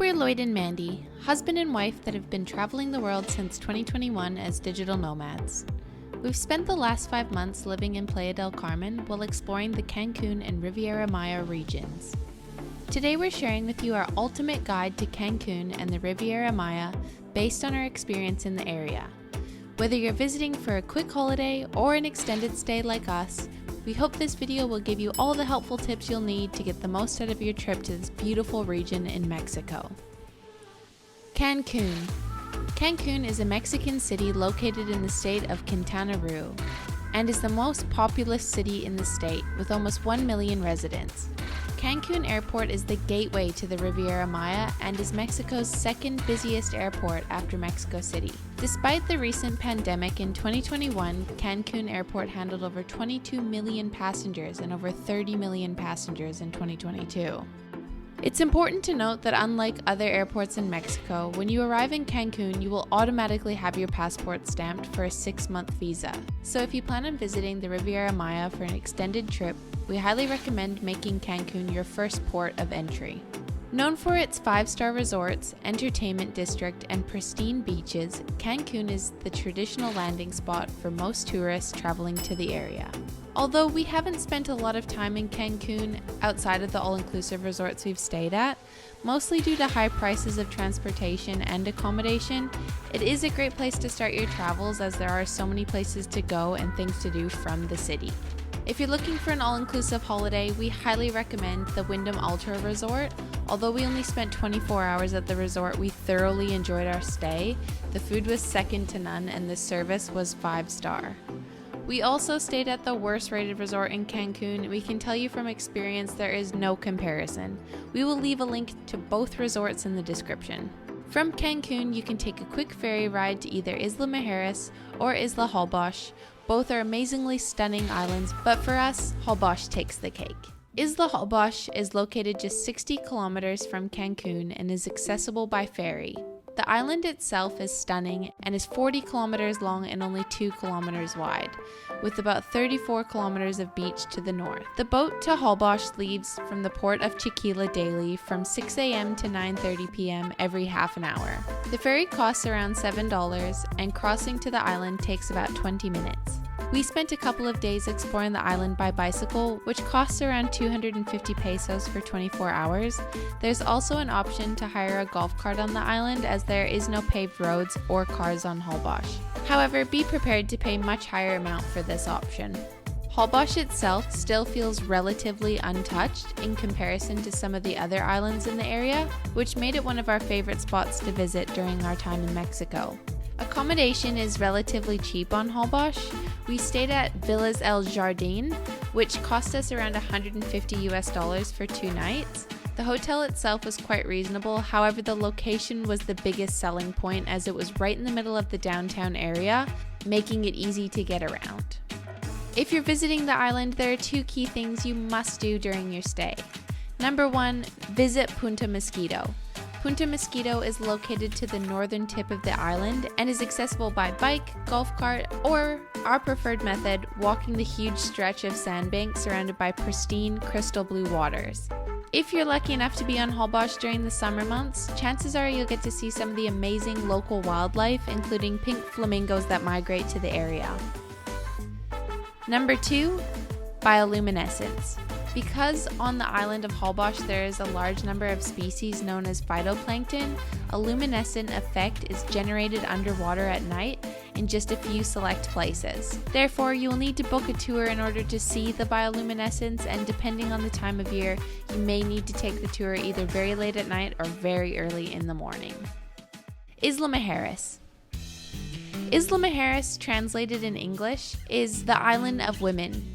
we're Lloyd and Mandy, husband and wife that have been traveling the world since 2021 as digital nomads. We've spent the last 5 months living in Playa del Carmen while exploring the Cancun and Riviera Maya regions. Today we're sharing with you our ultimate guide to Cancun and the Riviera Maya based on our experience in the area. Whether you're visiting for a quick holiday or an extended stay like us, we hope this video will give you all the helpful tips you'll need to get the most out of your trip to this beautiful region in Mexico. Cancun. Cancun is a Mexican city located in the state of Quintana Roo and is the most populous city in the state with almost 1 million residents. Cancun Airport is the gateway to the Riviera Maya and is Mexico's second busiest airport after Mexico City. Despite the recent pandemic in 2021, Cancun Airport handled over 22 million passengers and over 30 million passengers in 2022. It's important to note that unlike other airports in Mexico, when you arrive in Cancun, you will automatically have your passport stamped for a 6-month visa. So if you plan on visiting the Riviera Maya for an extended trip, we highly recommend making Cancun your first port of entry. Known for its 5-star resorts, entertainment district, and pristine beaches, Cancun is the traditional landing spot for most tourists traveling to the area. Although we haven't spent a lot of time in Cancun outside of the all-inclusive resorts we've stayed at, mostly due to high prices of transportation and accommodation, it is a great place to start your travels as there are so many places to go and things to do from the city. If you're looking for an all-inclusive holiday, we highly recommend the Wyndham Ultra Resort. Although we only spent 24 hours at the resort, we thoroughly enjoyed our stay. The food was second to none and the service was 5-star. We also stayed at the worst rated resort in Cancun. We can tell you from experience there is no comparison. We will leave a link to both resorts in the description. From Cancun, you can take a quick ferry ride to either Isla Mujeres or Isla Holbox. Both are amazingly stunning islands, but for us, Holbox takes the cake. Isla Holbox is located just 60 kilometers from Cancun and is accessible by ferry. The island itself is stunning and is 40 kilometers long and only 2 kilometers wide, with about 34 kilometers of beach to the north. The boat to Holbox leaves from the port of Chiquila daily from 6 a.m. to 9:30 p.m. every half an hour. The ferry costs around $7 and crossing to the island takes about 20 minutes. We spent a couple of days exploring the island by bicycle, which costs around 250 pesos for 24 hours. There's also an option to hire a golf cart on the island as there is no paved roads or cars on Holbox. However, be prepared to pay much higher amount for this option. Holbox itself still feels relatively untouched in comparison to some of the other islands in the area, which made it one of our favorite spots to visit during our time in Mexico. Accommodation is relatively cheap on Holbox. We stayed at Villas El Jardín, which cost us around $150 for 2 nights. The hotel itself was quite reasonable, however the location was the biggest selling point as it was right in the middle of the downtown area, making it easy to get around. If you're visiting the island, there are 2 key things you must do during your stay. Number 1, visit Punta Mosquito. Punta Mosquito is located to the northern tip of the island and is accessible by bike, golf cart, or our preferred method, walking the huge stretch of sandbanks surrounded by pristine crystal blue waters. If you're lucky enough to be on Holbox during the summer months, chances are you'll get to see some of the amazing local wildlife, including pink flamingos that migrate to the area. Number 2, bioluminescence. Because on the island of Holbox there is a large number of species known as phytoplankton, a luminescent effect is generated underwater at night in just a few select places. Therefore, you will need to book a tour in order to see the bioluminescence, and depending on the time of year, you may need to take the tour either very late at night or very early in the morning. Isla Mujeres. Isla Mujeres, translated in English, is the island of women.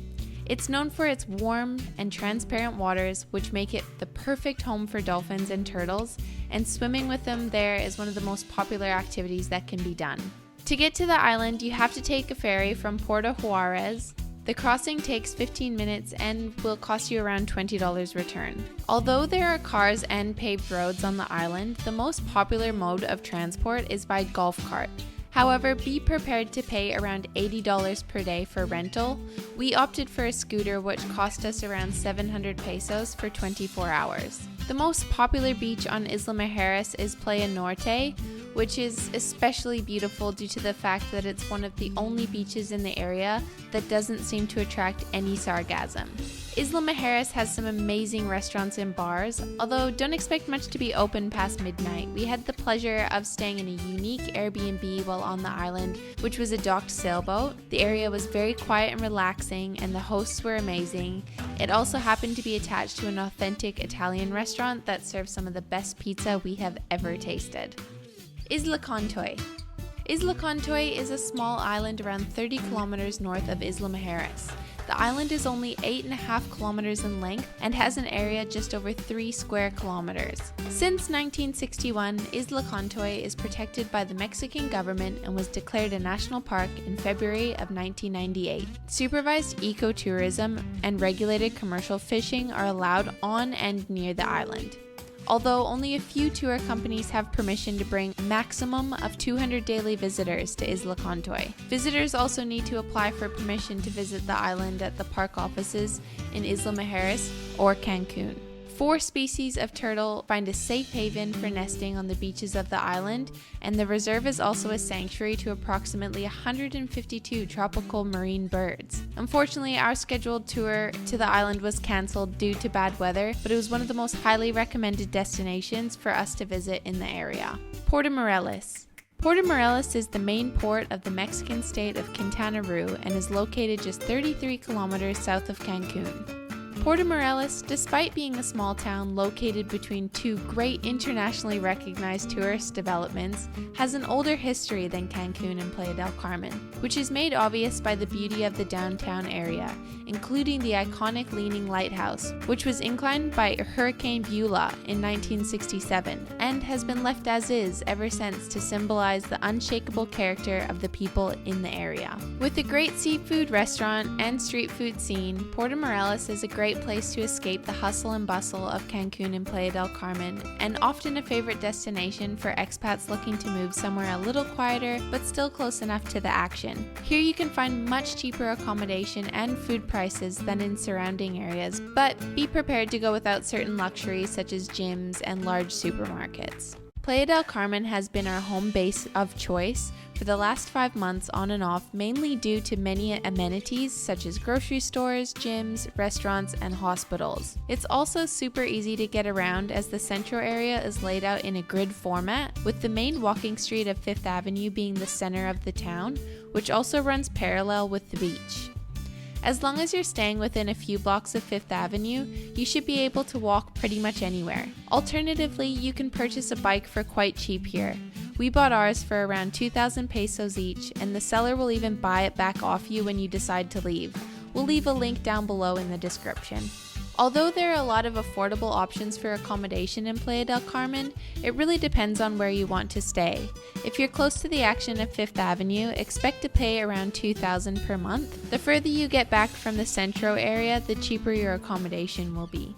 It's known for its warm and transparent waters, which make it the perfect home for dolphins and turtles, and swimming with them there is one of the most popular activities that can be done. To get to the island, you have to take a ferry from Puerto Juarez. The crossing takes 15 minutes and will cost you around $20 return. Although there are cars and paved roads on the island, the most popular mode of transport is by golf cart, However, be prepared to pay around $80 per day for rental. We opted for a scooter which cost us around 700 pesos for 24 hours. The most popular beach on Isla Mujeres is Playa Norte, which is especially beautiful due to the fact that it's one of the only beaches in the area that doesn't seem to attract any sargassum. Isla Mujeres has some amazing restaurants and bars, although don't expect much to be open past midnight. We had the pleasure of staying in a unique Airbnb while on the island, which was a docked sailboat. The area was very quiet and relaxing, and the hosts were amazing. It also happened to be attached to an authentic Italian restaurant that serves some of the best pizza we have ever tasted. Isla Contoy. Isla Contoy is a small island around 30 kilometers north of Isla Mujeres. The island is only 8.5 kilometers in length and has an area just over 3 square kilometers. Since 1961, Isla Contoy is protected by the Mexican government and was declared a national park in February of 1998. Supervised ecotourism and regulated commercial fishing are allowed on and near the island. Although only a few tour companies have permission to bring a maximum of 200 daily visitors to Isla Contoy. Visitors also need to apply for permission to visit the island at the park offices in Isla Mujeres or Cancun. 4 species of turtle find a safe haven for nesting on the beaches of the island, and the reserve is also a sanctuary to approximately 152 tropical marine birds. Unfortunately, our scheduled tour to the island was cancelled due to bad weather, but it was one of the most highly recommended destinations for us to visit in the area. Puerto Morelos. Puerto Morelos is the main port of the Mexican state of Quintana Roo and is located just 33 kilometers south of Cancun. Puerto Morelos, despite being a small town located between 2 great internationally recognized tourist developments, has an older history than Cancun and Playa del Carmen, which is made obvious by the beauty of the downtown area, including the iconic Leaning Lighthouse, which was inclined by Hurricane Beulah in 1967 and has been left as is ever since to symbolize the unshakable character of the people in the area. With a great seafood restaurant and street food scene, Puerto Morelos is a great place to escape the hustle and bustle of Cancun and Playa del Carmen, and often a favorite destination for expats looking to move somewhere a little quieter but still close enough to the action. Here you can find much cheaper accommodation and food prices than in surrounding areas, but be prepared to go without certain luxuries such as gyms and large supermarkets. Playa del Carmen has been our home base of choice for the last 5 months on and off, mainly due to many amenities such as grocery stores, gyms, restaurants, and hospitals. It's also super easy to get around as the central area is laid out in a grid format, with the main walking street of 5th Avenue being the center of the town, which also runs parallel with the beach. As long as you're staying within a few blocks of 5th Avenue, you should be able to walk pretty much anywhere. Alternatively, you can purchase a bike for quite cheap here. We bought ours for around 2,000 pesos each, and the seller will even buy it back off you when you decide to leave. We'll leave a link down below in the description. Although there are a lot of affordable options for accommodation in Playa del Carmen, it really depends on where you want to stay. If you're close to the action of 5th Avenue, expect to pay around $2,000 per month. The further you get back from the centro area, the cheaper your accommodation will be.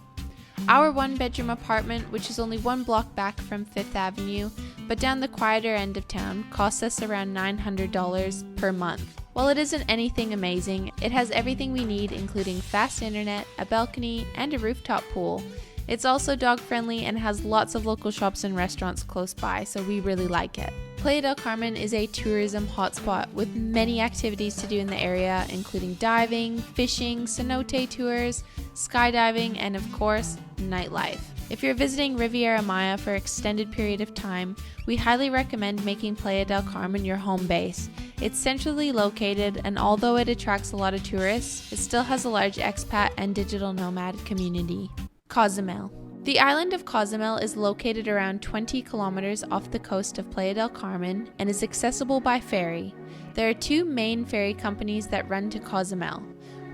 Our 1-bedroom apartment, which is only 1 block back from 5th Avenue, but down the quieter end of town, costs us around $900 per month. While it isn't anything amazing, it has everything we need, including fast internet, a balcony, and a rooftop pool. It's also dog-friendly and has lots of local shops and restaurants close by, so we really like it. Playa del Carmen is a tourism hotspot with many activities to do in the area, including diving, fishing, cenote tours, skydiving, and of course, nightlife. If you're visiting Riviera Maya for an extended period of time, we highly recommend making Playa del Carmen your home base. It's centrally located, and although it attracts a lot of tourists, it still has a large expat and digital nomad community. Cozumel. The island of Cozumel is located around 20 kilometers off the coast of Playa del Carmen and is accessible by ferry. There are 2 main ferry companies that run to Cozumel,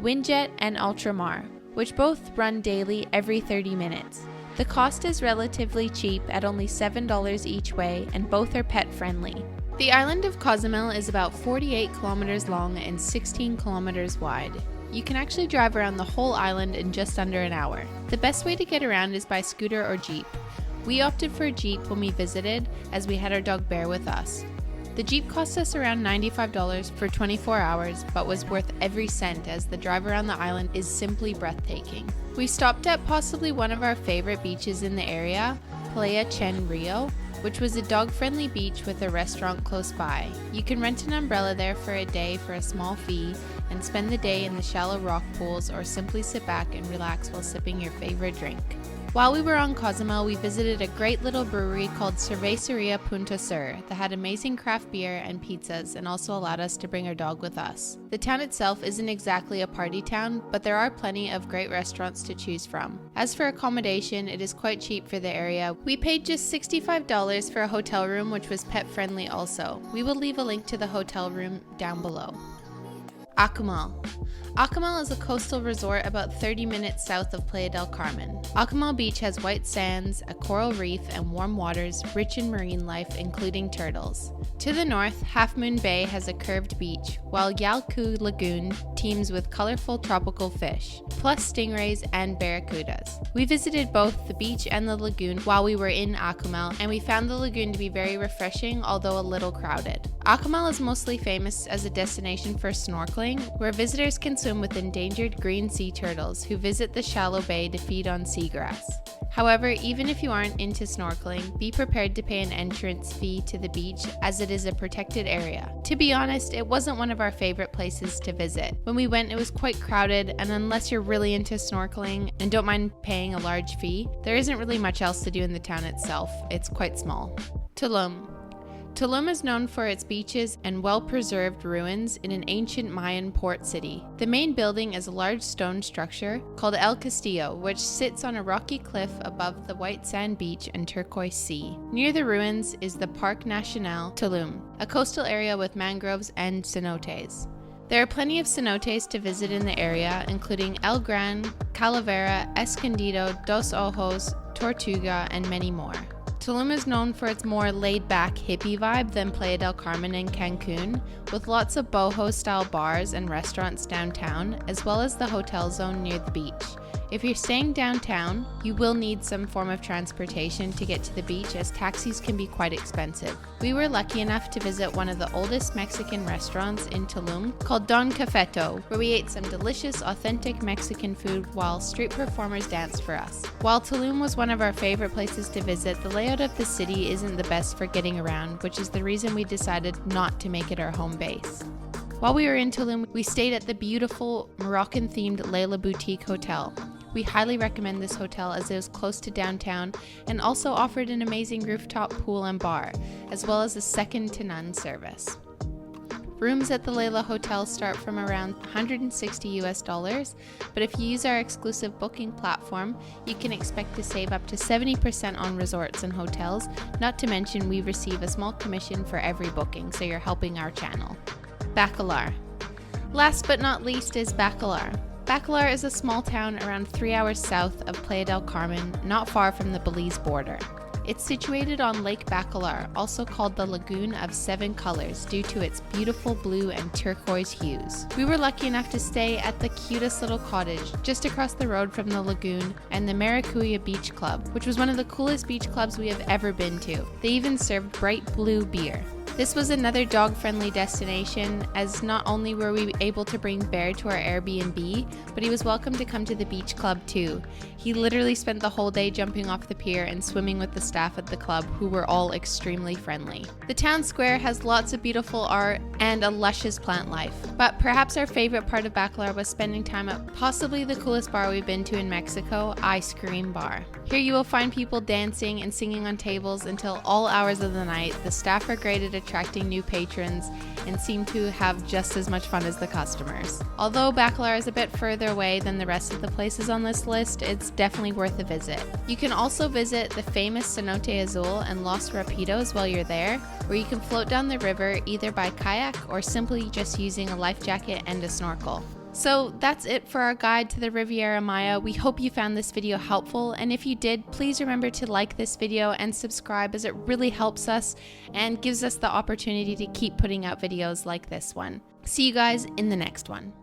Windjet and Ultramar, which both run daily every 30 minutes. The cost is relatively cheap at only $7 each way, and both are pet friendly. The island of Cozumel is about 48 kilometers long and 16 kilometers wide. You can actually drive around the whole island in just under an hour. The best way to get around is by scooter or jeep. We opted for a jeep when we visited, as we had our dog Bear with us. The Jeep cost us around $95 for 24 hours, but was worth every cent as the drive around the island is simply breathtaking. We stopped at possibly one of our favorite beaches in the area, Playa del Rio, which was a dog-friendly beach with a restaurant close by. You can rent an umbrella there for a day for a small fee and spend the day in the shallow rock pools or simply sit back and relax while sipping your favorite drink. While we were on Cozumel, we visited a great little brewery called Cerveceria Punta Sur that had amazing craft beer and pizzas and also allowed us to bring our dog with us. The town itself isn't exactly a party town, but there are plenty of great restaurants to choose from. As for accommodation, it is quite cheap for the area. We paid just $65 for a hotel room, which was pet friendly also. We will leave a link to the hotel room down below. Akumal. Akumal is a coastal resort about 30 minutes south of Playa del Carmen. Akumal Beach has white sands, a coral reef, and warm waters rich in marine life, including turtles. To the north, Half Moon Bay has a curved beach, while Yalku Lagoon teems with colorful tropical fish, plus stingrays and barracudas. We visited both the beach and the lagoon while we were in Akumal, and we found the lagoon to be very refreshing, although a little crowded. Akumal is mostly famous as a destination for snorkeling, where visitors can swim with endangered green sea turtles who visit the shallow bay to feed on seagrass. However, even if you aren't into snorkeling, be prepared to pay an entrance fee to the beach as it is a protected area. To be honest, it wasn't one of our favorite places to visit. When we went, it was quite crowded, and unless you're really into snorkeling and don't mind paying a large fee, there isn't really much else to do in the town itself. It's quite small. Tulum. Tulum is known for its beaches and well-preserved ruins in an ancient Mayan port city. The main building is a large stone structure called El Castillo, which sits on a rocky cliff above the white sand beach and turquoise sea. Near the ruins is the Parque Nacional Tulum, a coastal area with mangroves and cenotes. There are plenty of cenotes to visit in the area, including El Gran, Calavera, Escondido, Dos Ojos, Tortuga, and many more. Tulum is known for its more laid-back hippie vibe than Playa del Carmen and Cancun, with lots of boho-style bars and restaurants downtown, as well as the hotel zone near the beach. If you're staying downtown, you will need some form of transportation to get to the beach, as taxis can be quite expensive. We were lucky enough to visit one of the oldest Mexican restaurants in Tulum called Don Cafeto, where we ate some delicious, authentic Mexican food while street performers danced for us. While Tulum was one of our favorite places to visit, the layout of the city isn't the best for getting around, which is the reason we decided not to make it our home base. While we were in Tulum, we stayed at the beautiful Moroccan-themed Layla Boutique Hotel. We highly recommend this hotel as it was close to downtown and also offered an amazing rooftop pool and bar, as well as a second-to-none service. Rooms at the Layla Hotel start from around $160, but if you use our exclusive booking platform, you can expect to save up to 70% on resorts and hotels, not to mention we receive a small commission for every booking, so you're helping our channel. Bacalar. Last but not least is Bacalar. Bacalar is a small town around 3 hours south of Playa del Carmen, not far from the Belize border. It's situated on Lake Bacalar, also called the Lagoon of Seven Colors due to its beautiful blue and turquoise hues. We were lucky enough to stay at the cutest little cottage just across the road from the lagoon and the Maracuya Beach Club, which was one of the coolest beach clubs we have ever been to. They even served bright blue beer. This was another dog-friendly destination, as not only were we able to bring Bear to our Airbnb, but he was welcome to come to the beach club too. He literally spent the whole day jumping off the pier and swimming with the staff at the club, who were all extremely friendly. The town square has lots of beautiful art and a luscious plant life, but perhaps our favorite part of Bacalar was spending time at possibly the coolest bar we've been to in Mexico, Ice Cream Bar. Here you will find people dancing and singing on tables until all hours of the night. The staff are great at attracting new patrons and seem to have just as much fun as the customers. Although Bacalar is a bit further away than the rest of the places on this list, it's definitely worth a visit. You can also visit the famous Cenote Azul and Los Rapidos while you're there, where you can float down the river either by kayak or simply just using a life jacket and a snorkel. So that's it for our guide to the Riviera Maya. We hope you found this video helpful, and if you did, please remember to like this video and subscribe, as it really helps us and gives us the opportunity to keep putting out videos like this one. See you guys in the next one.